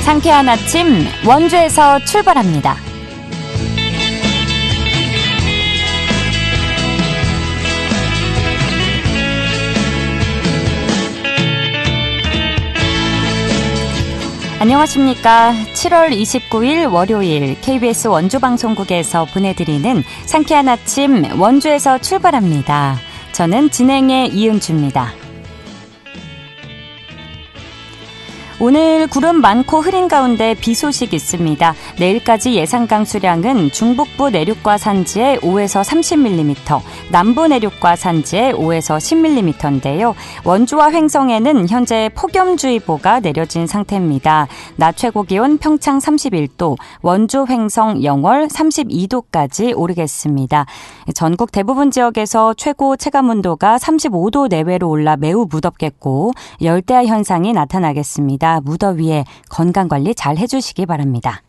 상쾌한 아침 원주에서 출발합니다. 안녕하십니까. 7월 29일 월요일 KBS 원주방송국에서 보내드리는 상쾌한 아침 원주에서 출발합니다. 저는 진행의 이은주입니다. 오늘 구름 많고 흐린 가운데 비 소식 있습니다. 내일까지 예상 강수량은 중북부 내륙과 산지에 5에서 30mm, 남부 내륙과 산지에 5에서 10mm인데요. 원주와 횡성에는 현재 폭염주의보가 내려진 상태입니다. 낮 최고 기온 평창 31도, 원주 횡성 영월 32도까지 오르겠습니다. 전국 대부분 지역에서 최고 체감온도가 35도 내외로 올라 매우 무덥겠고 열대야 현상이 나타나겠습니다. 무더위에 건강관리 잘 해주시기 바랍니다.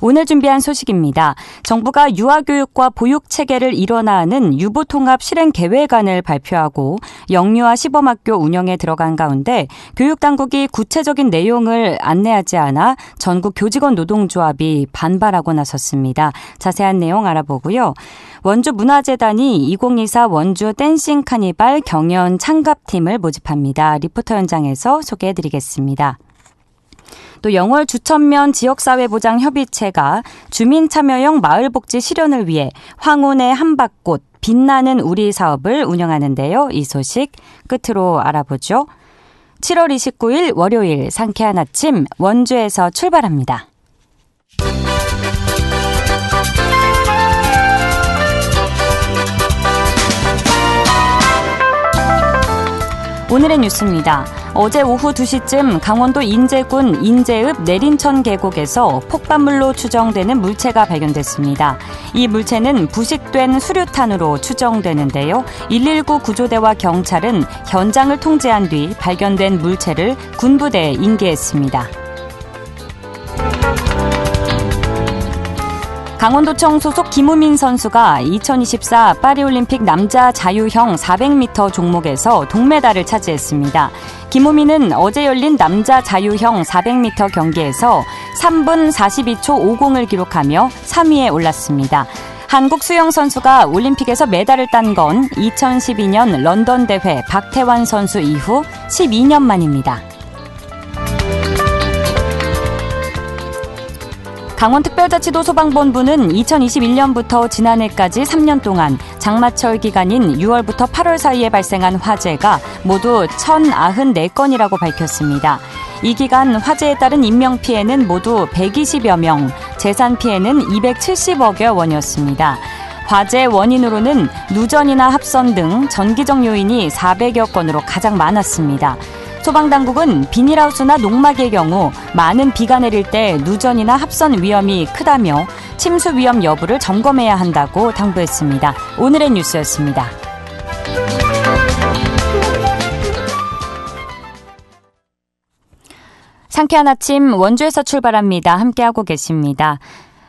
오늘 준비한 소식입니다. 정부가 유아교육과 보육체계를 일원화하는 유보통합 실행계획안을 발표하고 영유아 시범학교 운영에 들어간 가운데 교육당국이 구체적인 내용을 안내하지 않아 전국 교직원 노동조합이 반발하고 나섰습니다. 자세한 내용 알아보고요. 원주문화재단이 2024 원주 댄싱 카니발 경연 창갑팀을 모집합니다. 리포터 현장에서 소개해드리겠습니다. 또 영월 주천면 지역사회보장협의체가 주민참여형 마을복지 실현을 위해 황혼의 한밭꽃 빛나는 우리 사업을 운영하는데요. 이 소식 끝으로 알아보죠. 7월 29일 월요일 상쾌한 아침 원주에서 출발합니다. 오늘의 뉴스입니다. 어제 오후 2시쯤 강원도 인제군 인제읍 내린천 계곡에서 폭발물로 추정되는 물체가 발견됐습니다. 이 물체는 부식된 수류탄으로 추정되는데요. 119 구조대와 경찰은 현장을 통제한 뒤 발견된 물체를 군부대에 인계했습니다. 강원도청 소속 김우민 선수가 2024 파리올림픽 남자 자유형 400m 종목에서 동메달을 차지했습니다. 김우민은 어제 열린 남자 자유형 400m 경기에서 3분 42초 50을 기록하며 3위에 올랐습니다. 한국 수영 선수가 올림픽에서 메달을 딴 건 2012년 런던 대회 박태환 선수 이후 12년 만입니다. 강원특별자치도 소방본부는 2021년부터 지난해까지 3년 동안 장마철 기간인 6월부터 8월 사이에 발생한 화재가 모두 1,094건이라고 밝혔습니다. 이 기간 화재에 따른 인명피해는 모두 120여 명, 재산 피해는 270억여 원이었습니다. 화재 원인으로는 누전이나 합선 등 전기적 요인이 400여 건으로 가장 많았습니다. 소방당국은 비닐하우스나 농막의 경우 많은 비가 내릴 때 누전이나 합선 위험이 크다며 침수 위험 여부를 점검해야 한다고 당부했습니다. 오늘의 뉴스였습니다. 상쾌한 아침 원주에서 출발합니다. 함께하고 계십니다.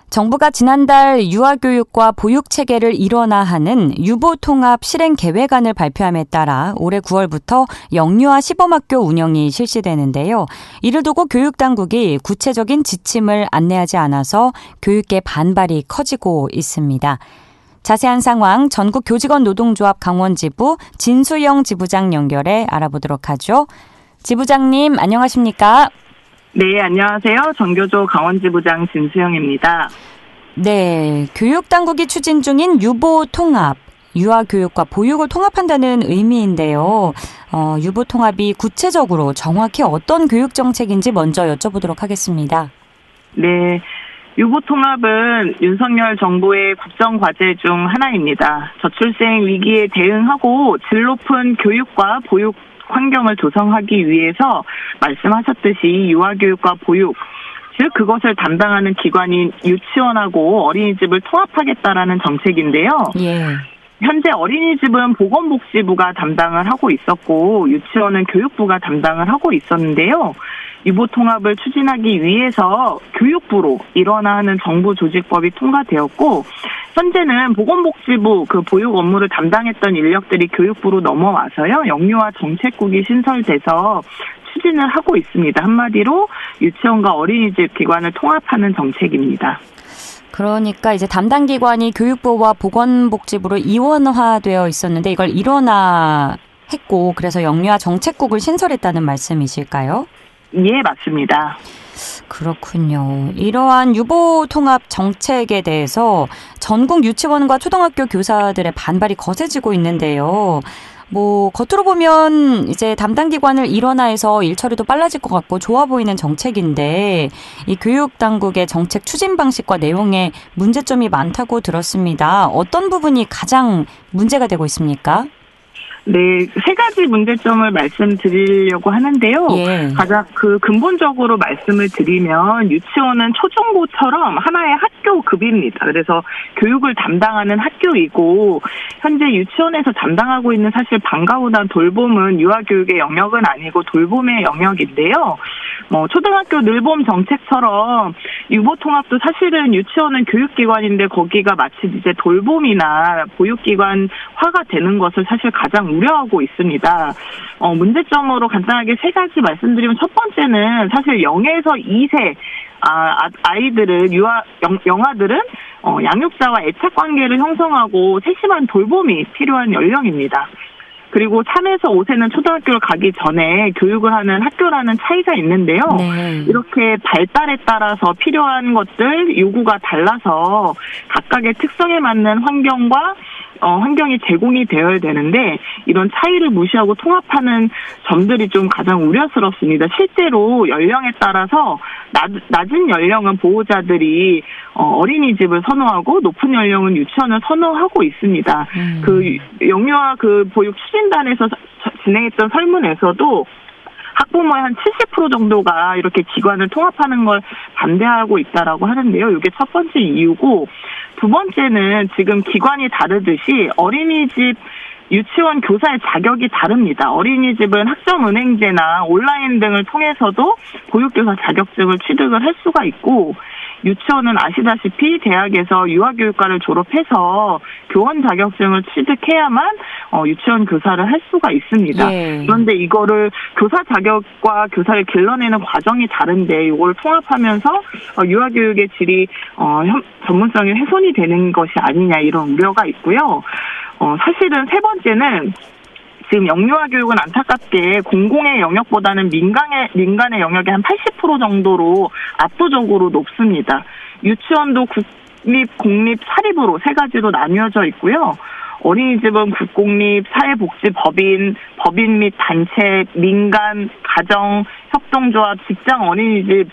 정부가 지난달 유아교육과 보육체계를 일원화하는 유보통합 실행계획안을 발표함에 따라 올해 9월부터 영유아 시범학교 운영이 실시되는데요. 이를 두고 교육당국이 구체적인 지침을 안내하지 않아서 교육계 반발이 커지고 있습니다. 자세한 상황 전국 교직원 노동조합 강원지부 진수영 지부장 연결해 알아보도록 하죠. 지부장님 안녕하십니까? 네, 안녕하세요. 정교조 강원지부장 진수영입니다. 네, 교육당국이 추진 중인 유보통합, 유아교육과 보육을 통합한다는 의미인데요. 유보통합이 구체적으로 정확히 어떤 교육정책인지 먼저 여쭤보도록 하겠습니다. 네, 유보통합은 윤석열 정부의 국정과제 중 하나입니다. 저출생 위기에 대응하고 질 높은 교육과 보육 환경을 조성하기 위해서 말씀하셨듯이 유아교육과 보육, 즉 그것을 담당하는 기관인 유치원하고 어린이집을 통합하겠다라는 정책인데요. 예. 현재 어린이집은 보건복지부가 담당을 하고 있었고 유치원은 교육부가 담당을 하고 있었는데요. 유보통합을 추진하기 위해서 교육부로 일원화하는 정부 조직법이 통과되었고 현재는 보건복지부 그 보육 업무를 담당했던 인력들이 교육부로 넘어와서요. 영유아 정책국이 신설돼서 추진을 하고 있습니다. 한마디로 유치원과 어린이집 기관을 통합하는 정책입니다. 그러니까 이제 담당 기관이 교육부와 보건복지부로 이원화되어 있었는데 이걸 일원화했고 그래서 영유아 정책국을 신설했다는 말씀이실까요? 예, 맞습니다. 그렇군요. 이러한 유보통합 정책에 대해서 전국 유치원과 초등학교 교사들의 반발이 거세지고 있는데요. 겉으로 보면 이제 담당 기관을 일원화해서 일 처리도 빨라질 것 같고 좋아 보이는 정책인데 이 교육 당국의 정책 추진 방식과 내용에 문제점이 많다고 들었습니다. 어떤 부분이 가장 문제가 되고 있습니까? 네, 세 가지 문제점을 말씀드리려고 하는데요. 예. 가장 근본적으로 말씀을 드리면 유치원은 초중고처럼 하나의 학교급입니다. 그래서 교육을 담당하는 학교이고 현재 유치원에서 담당하고 있는 사실 방과 후단 돌봄은 유아교육의 영역은 아니고 돌봄의 영역인데요. 초등학교 늘봄 정책처럼 유보통합도 사실은 유치원은 교육기관인데 거기가 마치 이제 돌봄이나 보육기관화가 되는 것을 사실 가장 우려하고 있습니다. 문제점으로 간단하게 세 가지 말씀드리면 첫 번째는 사실 0에서 2세 아이들은 영아들은 양육자와 애착 관계를 형성하고 세심한 돌봄이 필요한 연령입니다. 그리고 3에서 5세는 초등학교를 가기 전에 교육을 하는 학교라는 차이가 있는데요. 네. 이렇게 발달에 따라서 필요한 것들, 요구가 달라서 각각의 특성에 맞는 환경이 제공이 되어야 되는데 이런 차이를 무시하고 통합하는 점들이 좀 가장 우려스럽습니다. 실제로 연령에 따라서 낮은 연령은 보호자들이 어린이집을 선호하고 높은 연령은 유치원을 선호하고 있습니다. 그 영유아 보육 추진단에서 진행했던 설문에서도 학부모의 한 70% 정도가 이렇게 기관을 통합하는 걸 반대하고 있다라고 하는데요. 이게 첫 번째 이유고 두 번째는 지금 기관이 다르듯이 어린이집 유치원 교사의 자격이 다릅니다. 어린이집은 학점은행제나 온라인 등을 통해서도 보육교사 자격증을 취득을 할 수가 있고 유치원은 아시다시피 대학에서 유아교육과를 졸업해서 교원 자격증을 취득해야만 유치원 교사를 할 수가 있습니다. 예. 그런데 이거를 교사 자격과 교사를 길러내는 과정이 다른데 이걸 통합하면서 유아교육의 질이 전문성이 훼손이 되는 것이 아니냐 이런 우려가 있고요. 사실은 세 번째는 지금 영유아 교육은 안타깝게 공공의 영역보다는 민간의 영역이 한 80% 정도로 압도적으로 높습니다. 유치원도 국립, 공립, 사립으로 세 가지로 나뉘어져 있고요. 어린이집은 국공립, 사회복지법인, 법인 및 단체, 민간, 가정, 협동조합, 직장 어린이집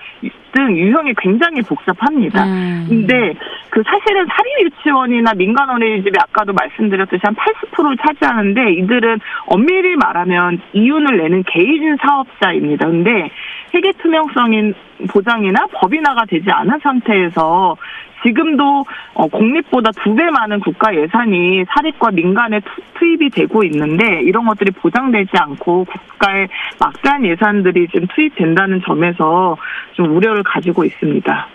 등 유형이 굉장히 복잡합니다. 근데 사실은 사립유치원이나 민간 어린이집이 아까도 말씀드렸듯이 한 80%를 차지하는데 이들은 엄밀히 말하면 이윤을 내는 개인 사업자입니다. 근데 회계 투명성인 보장이나 법인화가 되지 않은 상태에서 지금도 공립보다 2배 많은 국가 예산이 사립과 민간에 투입이 되고 있는데 이런 것들이 보장되지 않고 국가의 막대한 예산들이 지금 투입된다는 점에서 좀 우려를 가지고 있습니다.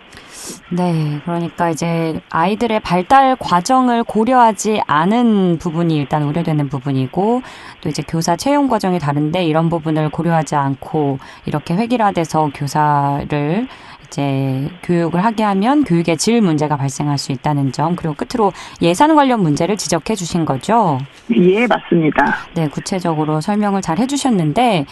네, 그러니까 이제 아이들의 발달 과정을 고려하지 않은 부분이 일단 우려되는 부분이고 또 이제 교사 채용 과정이 다른데 이런 부분을 고려하지 않고 이렇게 획일화돼서 교사를 이제 교육을 하게 하면 교육의 질 문제가 발생할 수 있다는 점 그리고 끝으로 예산 관련 문제를 지적해 주신 거죠? 예, 맞습니다. 네, 구체적으로 설명을 잘 해주셨는데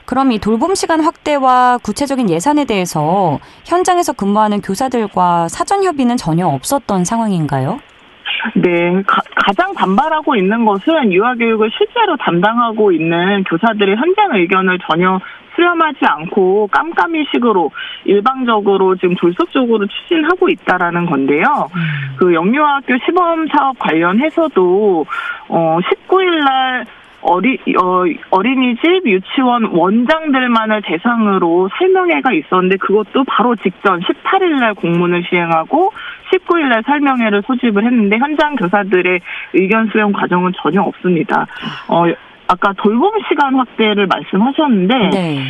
그럼 이 돌봄 시간 확대와 구체적인 예산에 대해서 현장에서 근무하는 교사들과 사전 협의는 전혀 없었던 상황인가요? 네, 가장 반발하고 있는 것은 유아교육을 실제로 담당하고 있는 교사들의 현장 의견을 전혀 수렴하지 않고 깜깜이식으로 일방적으로 지금 졸속적으로 추진하고 있다라는 건데요. 영유아학교 시범 사업 관련해서도 19일 날 어린이집, 유치원 원장들만을 대상으로 설명회가 있었는데 그것도 바로 직전 18일 날 공문을 시행하고 19일 날 설명회를 소집을 했는데 현장 교사들의 의견 수렴 과정은 전혀 없습니다. 아까 돌봄 시간 확대를 말씀하셨는데 네.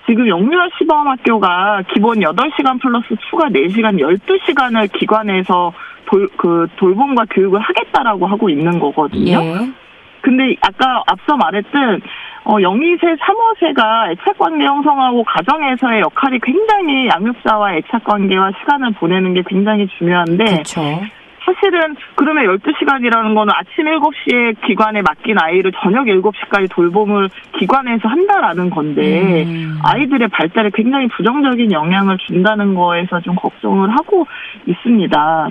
지금 영유아 시범학교가 기본 8시간 플러스 추가 4시간, 12시간을 기관에서 돌봄과 교육을 하겠다라고 하고 있는 거거든요. 예. 근데 아까 앞서 말했듯 0, 2세, 3, 5세가 애착관계 형성하고 가정에서의 역할이 굉장히 양육자와 애착관계와 시간을 보내는 게 굉장히 중요한데 그렇죠. 사실은 그러면 12시간이라는 거는 아침 7시에 기관에 맡긴 아이를 저녁 7시까지 돌봄을 기관에서 한다라는 건데 아이들의 발달에 굉장히 부정적인 영향을 준다는 거에서 좀 걱정을 하고 있습니다.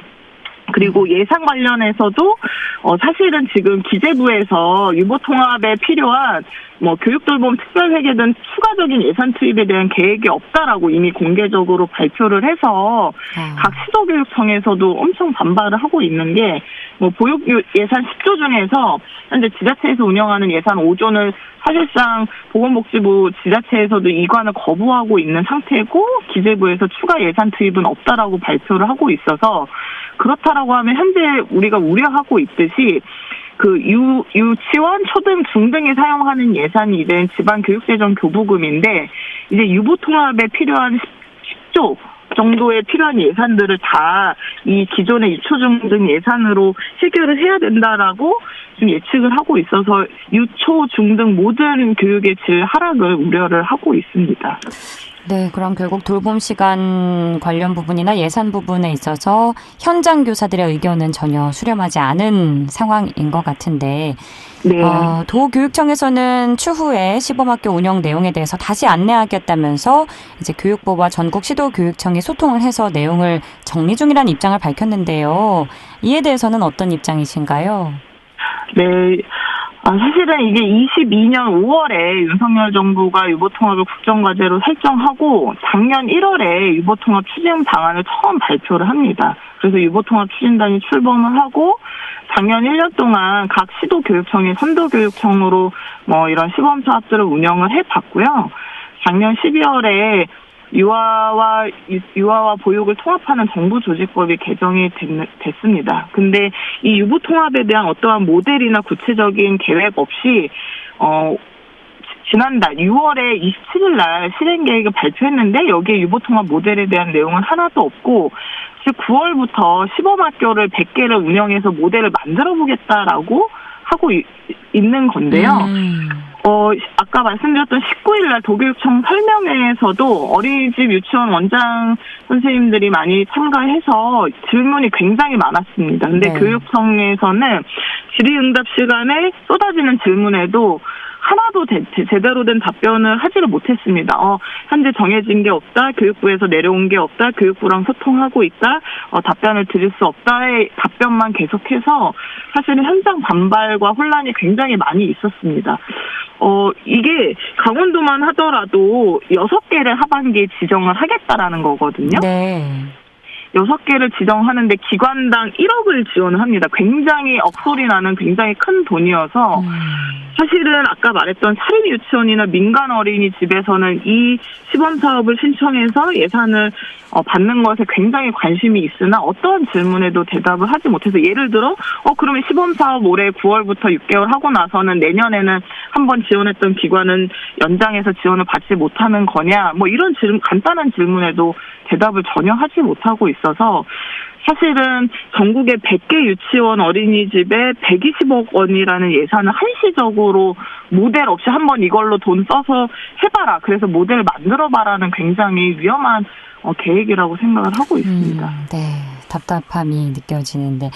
그리고 예산 관련해서도 사실은 지금 기재부에서 유보통합에 필요한 교육돌봄 특별회계 등 추가적인 예산 투입에 대한 계획이 없다라고 이미 공개적으로 발표를 해서 각 시도교육청에서도 엄청 반발을 하고 있는 게 보육 예산 10조 중에서 현재 지자체에서 운영하는 예산 5조는 사실상 보건복지부 지자체에서도 이관을 거부하고 있는 상태고 기재부에서 추가 예산 투입은 없다라고 발표를 하고 있어서 그렇다라고 하면 현재 우리가 우려하고 있듯이 유치원, 초등, 중등이 사용하는 예산이 이제 지방교육재정 교부금인데 이제 유보통합에 필요한 10조 정도의 필요한 예산들을 다 이 기존의 유초중 등 예산으로 해결을 해야 된다라고 지금 예측을 하고 있어서 유초, 중등 모든 교육의 질 하락을 우려를 하고 있습니다. 네, 그럼 결국 돌봄 시간 관련 부분이나 예산 부분에 있어서 현장 교사들의 의견은 전혀 수렴하지 않은 상황인 것 같은데 네. 도교육청에서는 추후에 시범학교 운영 내용에 대해서 다시 안내하겠다면서 이제 교육부와 전국 시도교육청이 소통을 해서 내용을 정리 중이라는 입장을 밝혔는데요. 이에 대해서는 어떤 입장이신가요? 네. 사실은 이게 22년 5월에 윤석열 정부가 유보통합을 국정과제로 설정하고 작년 1월에 유보통합 추진 방안을 처음 발표를 합니다. 그래서 유보통합 추진단이 출범을 하고 작년 1년 동안 각 시도교육청이 선도교육청으로 이런 시범사업들을 운영을 해봤고요. 작년 12월에 유아와 보육을 통합하는 정부조직법이 개정이 됐습니다. 근데 이 유보통합에 대한 어떠한 모델이나 구체적인 계획 없이 지난달 6월에 27일 날 실행계획을 발표했는데 여기에 유보통합 모델에 대한 내용은 하나도 없고 9월부터 시범학교를 100개를 운영해서 모델을 만들어보겠다라고 하고 있는 건데요. 아까 말씀드렸던 19일 날 도교육청 설명회에서도 어린이집 유치원 원장 선생님들이 많이 참가해서 질문이 굉장히 많았습니다. 근데 네. 교육청에서는 질의응답 시간에 쏟아지는 질문에도 하나도 제대로 된 답변을 하지를 못했습니다. 현재 정해진 게 없다. 교육부에서 내려온 게 없다. 교육부랑 소통하고 있다. 답변을 드릴 수 없다의 답변만 계속해서 사실은 현장 반발과 혼란이 굉장히 많이 있었습니다. 이게 강원도만 하더라도 6개를 하반기에 지정을 하겠다라는 거거든요. 네. 6개를 지정하는데 기관당 1억을 지원을 합니다. 굉장히 억소리 나는 굉장히 큰 돈이어서 사실은 아까 말했던 사립 유치원이나 민간 어린이집에서는 이 시범 사업을 신청해서 예산을 받는 것에 굉장히 관심이 있으나 어떠한 질문에도 대답을 하지 못해서 예를 들어 그러면 시범 사업 올해 9월부터 6개월 하고 나서는 내년에는 한번 지원했던 기관은 연장해서 지원을 받지 못하는 거냐 이런 간단한 질문에도 대답을 전혀 하지 못하고 있어서 사실은 전국의 100개 유치원 어린이집에 120억 원이라는 예산을 한시적으로 모델 없이 한번 이걸로 돈 써서 해봐라. 그래서 모델 만들어봐라는 굉장히 위험한 계획이라고 생각을 하고 있습니다. 네, 답답함이 느껴지는데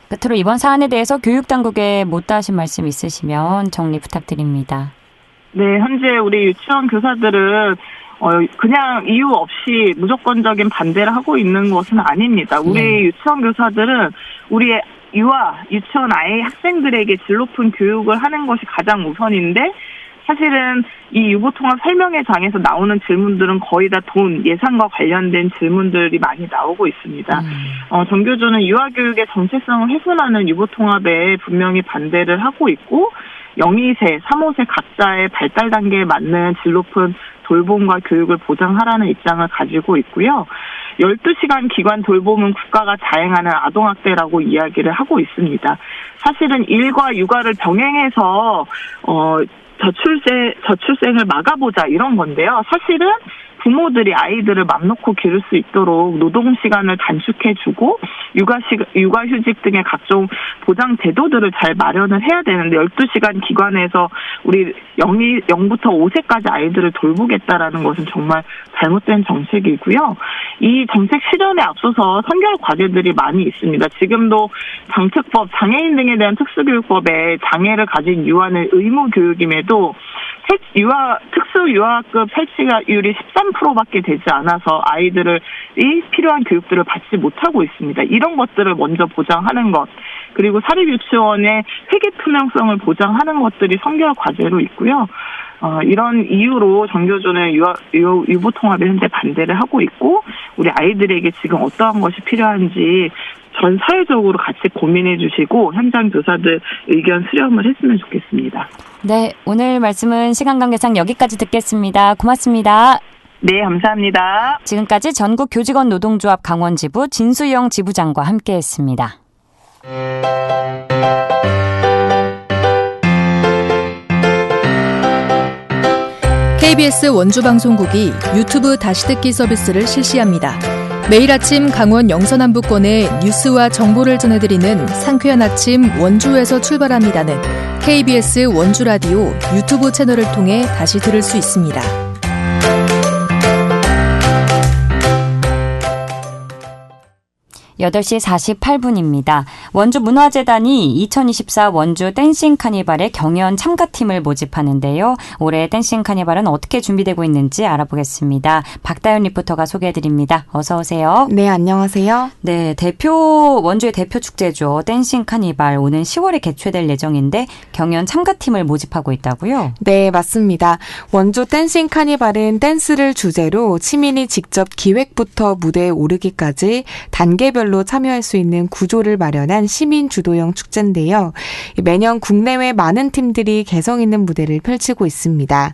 끝으로 이번 사안에 대해서 교육당국에 못다 하신 말씀 있으시면 정리 부탁드립니다. 네, 현재 우리 유치원 교사들은 그냥 이유 없이 무조건적인 반대를 하고 있는 것은 아닙니다. 우리 유치원 교사들은 우리의 유치원 아이 학생들에게 질 높은 교육을 하는 것이 가장 우선인데 사실은 이 유보통합 설명회장에서 나오는 질문들은 거의 다 돈, 예산과 관련된 질문들이 많이 나오고 있습니다. 정교조는 유아교육의 정체성을 훼손하는 유보통합에 분명히 반대를 하고 있고 0, 2세, 3, 5세 각자의 발달 단계에 맞는 질 높은 돌봄과 교육을 보장하라는 입장을 가지고 있고요. 12시간 기관 돌봄은 국가가 자행하는 아동학대라고 이야기를 하고 있습니다. 사실은 일과 육아를 병행해서 저출생을 막아보자 이런 건데요. 사실은 부모들이 아이들을 맘 놓고 기를 수 있도록 노동 시간을 단축해주고 육아휴직 등의 각종 보장 제도들을 잘 마련을 해야 되는데 12시간 기관에서 우리 0부터 5세까지 아이들을 돌보겠다라는 것은 정말 잘못된 정책이고요. 이 정책 실현에 앞서서 선결 과제들이 많이 있습니다. 지금도 장특법, 장애인 등에 대한 특수교육법에 장애를 가진 유아는 의무 교육임에도 특수유아급 설치율이 13%밖에 되지 않아서 아이들이 필요한 교육들을 받지 못하고 있습니다. 이런 것들을 먼저 보장하는 것, 그리고 사립유치원의 회계 투명성을 보장하는 것들이 선결 과제로 있고요. 이런 이유로 정교조는 유보통합에 현재 반대를 하고 있고, 우리 아이들에게 지금 어떠한 것이 필요한지 전 사회적으로 같이 고민해 주시고 현장 교사들 의견 수렴을 했으면 좋겠습니다. 네, 오늘 말씀은 시간 관계상 여기까지 듣겠습니다. 고맙습니다. 네, 감사합니다. 지금까지 전국교직원 노동조합 강원지부 진수영 지부장과 함께했습니다. KBS 원주방송국이 유튜브 다시 듣기 서비스를 실시합니다. 매일 아침 강원 영서남부권의 뉴스와 정보를 전해드리는 상쾌한 아침 원주에서 출발합니다는 KBS 원주라디오 유튜브 채널을 통해 다시 들을 수 있습니다. 8시 48분입니다. 원주문화재단이 2024 원주 댄싱 카니발의 경연 참가팀을 모집하는데요. 올해 댄싱 카니발은 어떻게 준비되고 있는지 알아보겠습니다. 박다연 리포터가 소개해드립니다. 어서 오세요. 네, 안녕하세요. 네, 원주의 대표 축제죠. 댄싱 카니발 오는 10월에 개최될 예정인데 경연 참가팀을 모집하고 있다고요? 네, 맞습니다. 원주 댄싱 카니발은 댄스를 주제로 시민이 직접 기획부터 무대에 오르기까지 단계별로 참여할 수 있는 구조를 마련한 시민 주도형 축제인데요. 매년 국내외 많은 팀들이 개성 있는 무대를 펼치고 있습니다.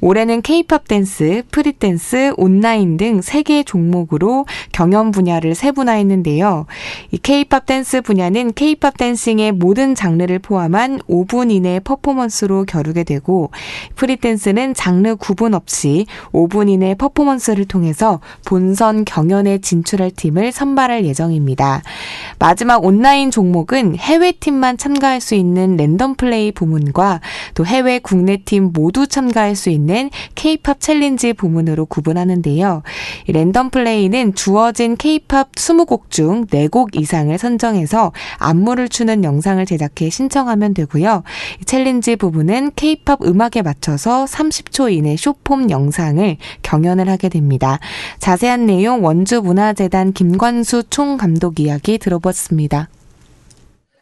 올해는 K-팝 댄스, 프리 댄스, 온라인 등 3개 종목으로 경연 분야를 세분화했는데요. 이 K-팝 댄스 분야는 K-팝 댄싱의 모든 장르를 포함한 5분 이내 퍼포먼스로 겨루게 되고, 프리 댄스는 장르 구분 없이 5분 이내 퍼포먼스를 통해서 본선 경연에 진출할 팀을 선발할 예정입니다. 마지막 온라인 종목은 해외팀만 참가할 수 있는 랜덤 플레이 부문과 또 해외 국내 팀 모두 참가할 수 있는 K-팝 챌린지 부문으로 구분하는데요. 랜덤 플레이는 주어진 K-팝 20곡 중 4곡 이상을 선정해서 안무를 추는 영상을 제작해 신청하면 되고요. 챌린지 부분은 K-팝 음악에 맞춰서 30초 이내 쇼폼 영상을 경연을 하게 됩니다. 자세한 내용 원주문화재단 김관수 총감독 이야기 들어봤습니다.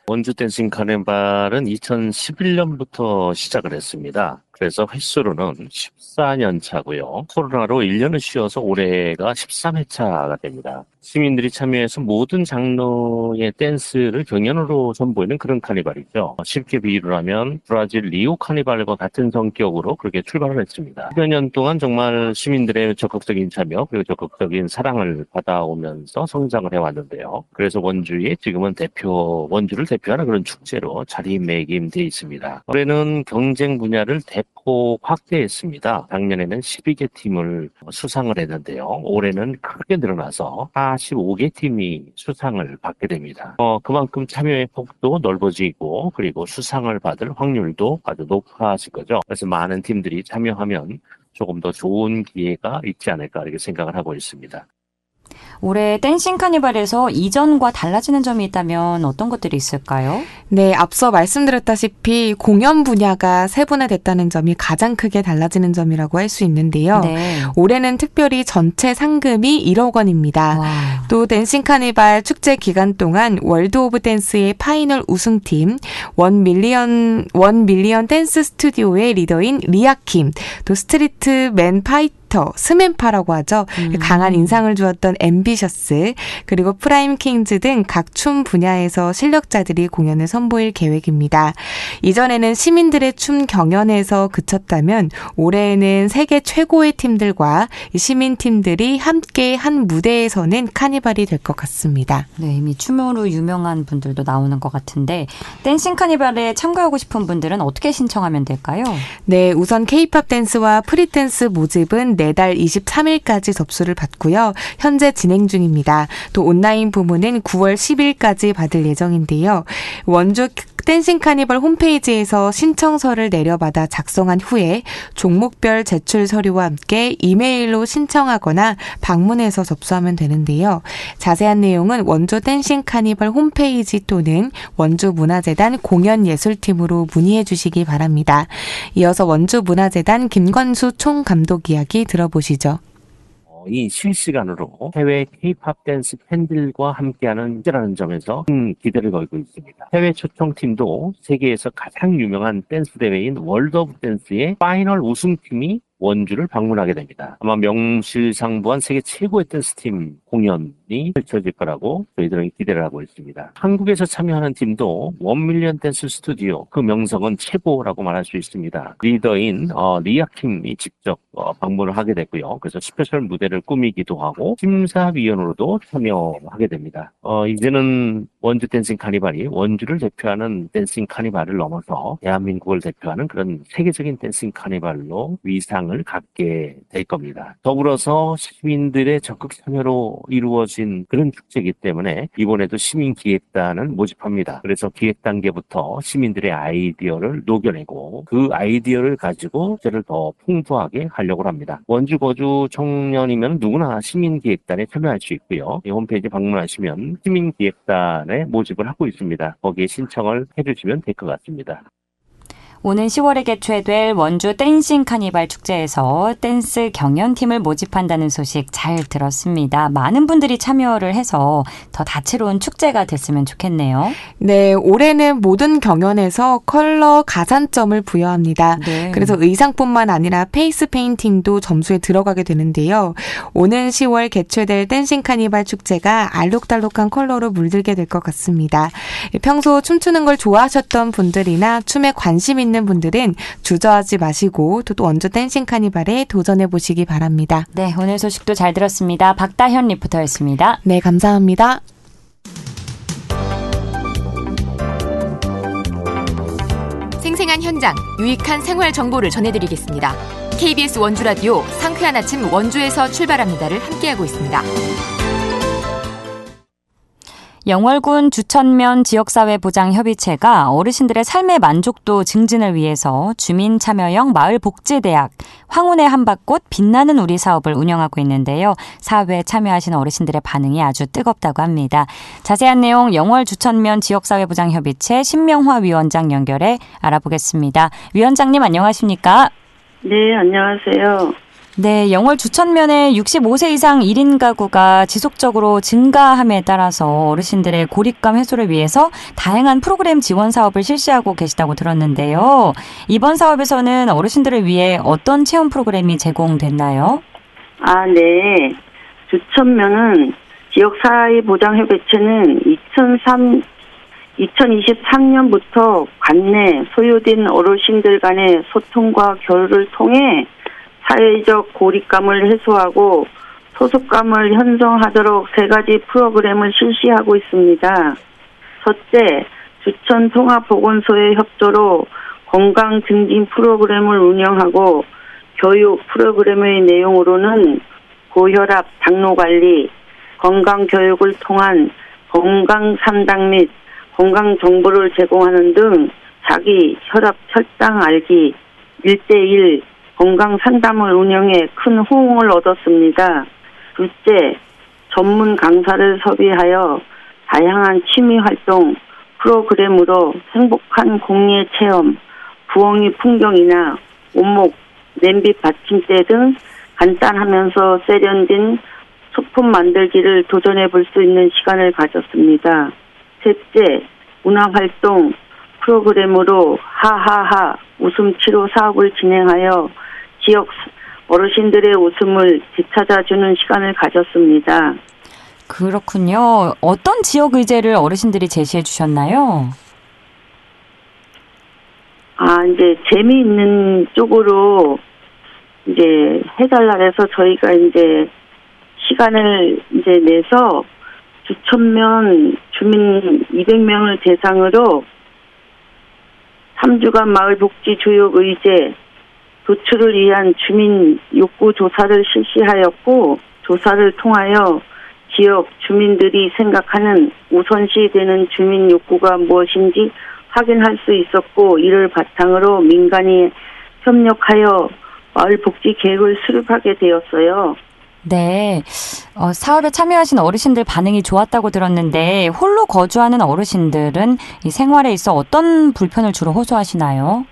원주 댄싱 카니발은 2011년부터 시작을 했습니다. 그래서 횟수로는 14년 차고요. 코로나로 1년을 쉬어서 올해가 13회차가 됩니다. 시민들이 참여해서 모든 장르의 댄스를 경연으로 선보이는 그런 카니발이죠. 쉽게 비유를 하면 브라질 리오 카니발과 같은 성격으로 그렇게 출발을 했습니다. 10여 년 동안 정말 시민들의 적극적인 참여 그리고 적극적인 사랑을 받아오면서 성장을 해왔는데요. 그래서 원주에 지금은 원주를 대표하는 그런 축제로 자리매김돼 있습니다. 올해는 경쟁 분야를 대폭 확대했습니다. 작년에는 12개 팀을 수상을 했는데요. 올해는 크게 늘어나서 45개 팀이 수상을 받게 됩니다. 그만큼 참여의 폭도 넓어지고 그리고 수상을 받을 확률도 아주 높아질 거죠. 그래서 많은 팀들이 참여하면 조금 더 좋은 기회가 있지 않을까 이렇게 생각을 하고 있습니다. 올해 댄싱 카니발에서 이전과 달라지는 점이 있다면 어떤 것들이 있을까요? 네, 앞서 말씀드렸다시피 공연 분야가 세분화됐다는 점이 가장 크게 달라지는 점이라고 할 수 있는데요. 네. 올해는 특별히 전체 상금이 1억 원입니다. 와. 또 댄싱 카니발 축제 기간 동안 월드 오브 댄스의 파이널 우승팀, 1밀리언 댄스 스튜디오의 리더인 리아킴, 또 스트리트 맨 캐릭터, 스맨파라고 하죠. 강한 인상을 주었던 앰비셔스, 그리고 프라임 킹즈 등 각 춤 분야에서 실력자들이 공연을 선보일 계획입니다. 이전에는 시민들의 춤 경연에서 그쳤다면 올해에는 세계 최고의 팀들과 시민팀들이 함께 한 무대에 서는 카니발이 될 것 같습니다. 네, 이미 춤으로 유명한 분들도 나오는 것 같은데 댄싱 카니발에 참가하고 싶은 분들은 어떻게 신청하면 될까요? 네, 우선 K-팝 댄스와 프리댄스 모집은 내달 23일까지 접수를 받고요. 현재 진행 중입니다. 또 온라인 부문은 9월 10일까지 받을 예정인데요. 원주 댄싱 카니발 홈페이지에서 신청서를 내려받아 작성한 후에 종목별 제출 서류와 함께 이메일로 신청하거나 방문해서 접수하면 되는데요. 자세한 내용은 원주 댄싱 카니발 홈페이지 또는 원주문화재단 공연예술팀으로 문의해 주시기 바랍니다. 이어서 원주문화재단 김건수 총감독 이야기 들어보시죠. 이 실시간으로 해외 K-팝 댄스 팬들과 함께하는 축제라는 점에서 큰 기대를 걸고 있습니다. 해외 초청팀도 세계에서 가장 유명한 댄스 대회인 월드 오브 댄스의 파이널 우승팀이 원주를 방문하게 됩니다. 아마 명실상부한 세계 최고의 댄스팀 공연이 펼쳐질 거라고 저희들은 기대를 하고 있습니다. 한국에서 참여하는 팀도 1밀리언 댄스 스튜디오, 그 명성은 최고라고 말할 수 있습니다. 리더인 리아킴이 직접 방문을 하게 됐고요. 그래서 스페셜 무대를 꾸미기도 하고 심사위원으로도 참여하게 됩니다. 이제는 원주 댄싱 카니발이 원주를 대표하는 댄싱 카니발을 넘어서 대한민국을 대표하는 그런 세계적인 댄싱 카니발로 위상을 갖게 될 겁니다. 더불어서 시민들의 적극 참여로 이루어진 그런 축제이기 때문에 이번에도 시민기획단을 모집합니다. 그래서 기획 단계부터 시민들의 아이디어를 녹여내고 그 아이디어를 가지고 축제를 더 풍부하게 하려고 합니다. 원주 거주 청년이면 누구나 시민기획단에 참여할 수 있고요. 이 홈페이지 방문하시면 시민기획단에 모집을 하고 있습니다. 거기에 신청을 해주시면 될 것 같습니다. 오는 10월에 개최될 원주 댄싱 카니발 축제에서 댄스 경연팀을 모집한다는 소식 잘 들었습니다. 많은 분들이 참여를 해서 더 다채로운 축제가 됐으면 좋겠네요. 네, 올해는 모든 경연에서 컬러 가산점을 부여합니다. 네. 그래서 의상뿐만 아니라 페이스 페인팅도 점수에 들어가게 되는데요. 오는 10월 개최될 댄싱 카니발 축제가 알록달록한 컬러로 물들게 될 것 같습니다. 평소 춤추는 걸 좋아하셨던 분들이나 춤에 관심 있는 분들은 주저하지 마시고 또 원주 댄싱 카니발에 도전해 보시기 바랍니다. 네, 오늘 소식도 잘 들었습니다. 박다현 리포터였습니다. 네, 감사합니다. 생생한 현장, 유익한 생활 정보를 전해드리겠습니다. KBS 원주 라디오 상쾌한 아침 원주에서 출발합니다를 함께하고 있습니다. 영월군 주천면 지역사회보장협의체가 어르신들의 삶의 만족도 증진을 위해서 주민참여형 마을복지대학 황혼의 한밭꽃 빛나는 우리 사업을 운영하고 있는데요. 사업에 참여하신 어르신들의 반응이 아주 뜨겁다고 합니다. 자세한 내용 영월 주천면 지역사회보장협의체 신명화 위원장 연결해 알아보겠습니다. 위원장님 안녕하십니까? 네, 안녕하세요. 네, 영월 주천면에 65세 이상 1인 가구가 지속적으로 증가함에 따라서 어르신들의 고립감 해소를 위해서 다양한 프로그램 지원 사업을 실시하고 계시다고 들었는데요. 이번 사업에서는 어르신들을 위해 어떤 체험 프로그램이 제공됐나요? 네. 주천면은 지역사회보장협의체는 2023년부터 관내 소유된 어르신들 간의 소통과 교류를 통해 사회적 고립감을 해소하고 소속감을 형성하도록 3가지 프로그램을 실시하고 있습니다. 첫째, 주천통합보건소의 협조로 건강 증진 프로그램을 운영하고 교육 프로그램의 내용으로는 고혈압, 당뇨관리, 건강교육을 통한 건강상담 및 건강정보를 제공하는 등 자기 혈압, 혈당 알기, 1:1 건강상담을 운영해 큰 호응을 얻었습니다. 둘째, 전문 강사를 섭외하여 다양한 취미활동 프로그램으로 행복한 공예 체험, 부엉이 풍경이나 원목, 냄비 받침대 등 간단하면서 세련된 소품 만들기를 도전해 볼 수 있는 시간을 가졌습니다. 셋째, 문화활동 프로그램으로 하하하 웃음 치료 사업을 진행하여 지역 어르신들의 웃음을 되찾아주는 시간을 가졌습니다. 그렇군요. 어떤 지역 의제를 어르신들이 제시해 주셨나요? 이제 재미있는 쪽으로 이제 해달라 해서 저희가 이제 시간을 이제 내서 주천면 주민 200명을 대상으로 3주간 마을복지 조역 의제 도출을 위한 주민 욕구 조사를 실시하였고, 조사를 통하여 지역 주민들이 생각하는 우선시되는 주민 욕구가 무엇인지 확인할 수 있었고, 이를 바탕으로 민간이 협력하여 마을복지 계획을 수립하게 되었어요. 네. 사업에 참여하신 어르신들 반응이 좋았다고 들었는데 홀로 거주하는 어르신들은 이 생활에 있어 어떤 불편을 주로 호소하시나요?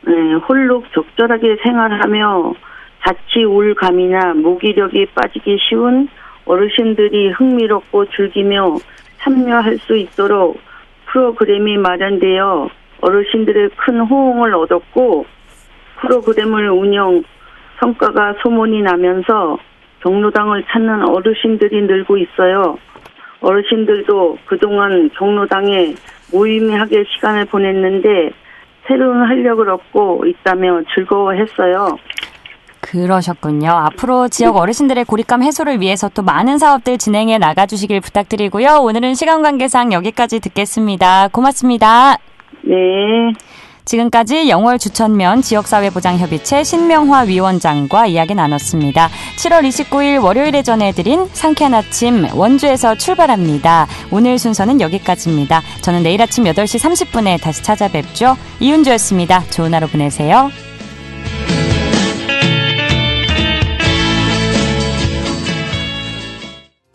네, 홀로 적절하게 생활하며 자치 우울감이나 무기력이 빠지기 쉬운 어르신들이 흥미롭고 즐기며 참여할 수 있도록 프로그램이 마련되어 어르신들의 큰 호응을 얻었고, 프로그램을 운영 성과가 소문이 나면서 경로당을 찾는 어르신들이 늘고 있어요. 어르신들도 그동안 경로당에 모임하게 시간을 보냈는데 새로운 활력을 얻고 있다며 즐거워했어요. 그러셨군요. 앞으로 지역 어르신들의 고립감 해소를 위해서 또 많은 사업들 진행해 나가주시길 부탁드리고요. 오늘은 시간 관계상 여기까지 듣겠습니다. 고맙습니다. 네. 지금까지 영월 주천면 지역사회보장협의체 신명화 위원장과 이야기 나눴습니다. 7월 29일 월요일에 전해드린 상쾌한 아침 원주에서 출발합니다. 오늘 순서는 여기까지입니다. 저는 내일 아침 8시 30분에 다시 찾아뵙죠. 이은주였습니다. 좋은 하루 보내세요.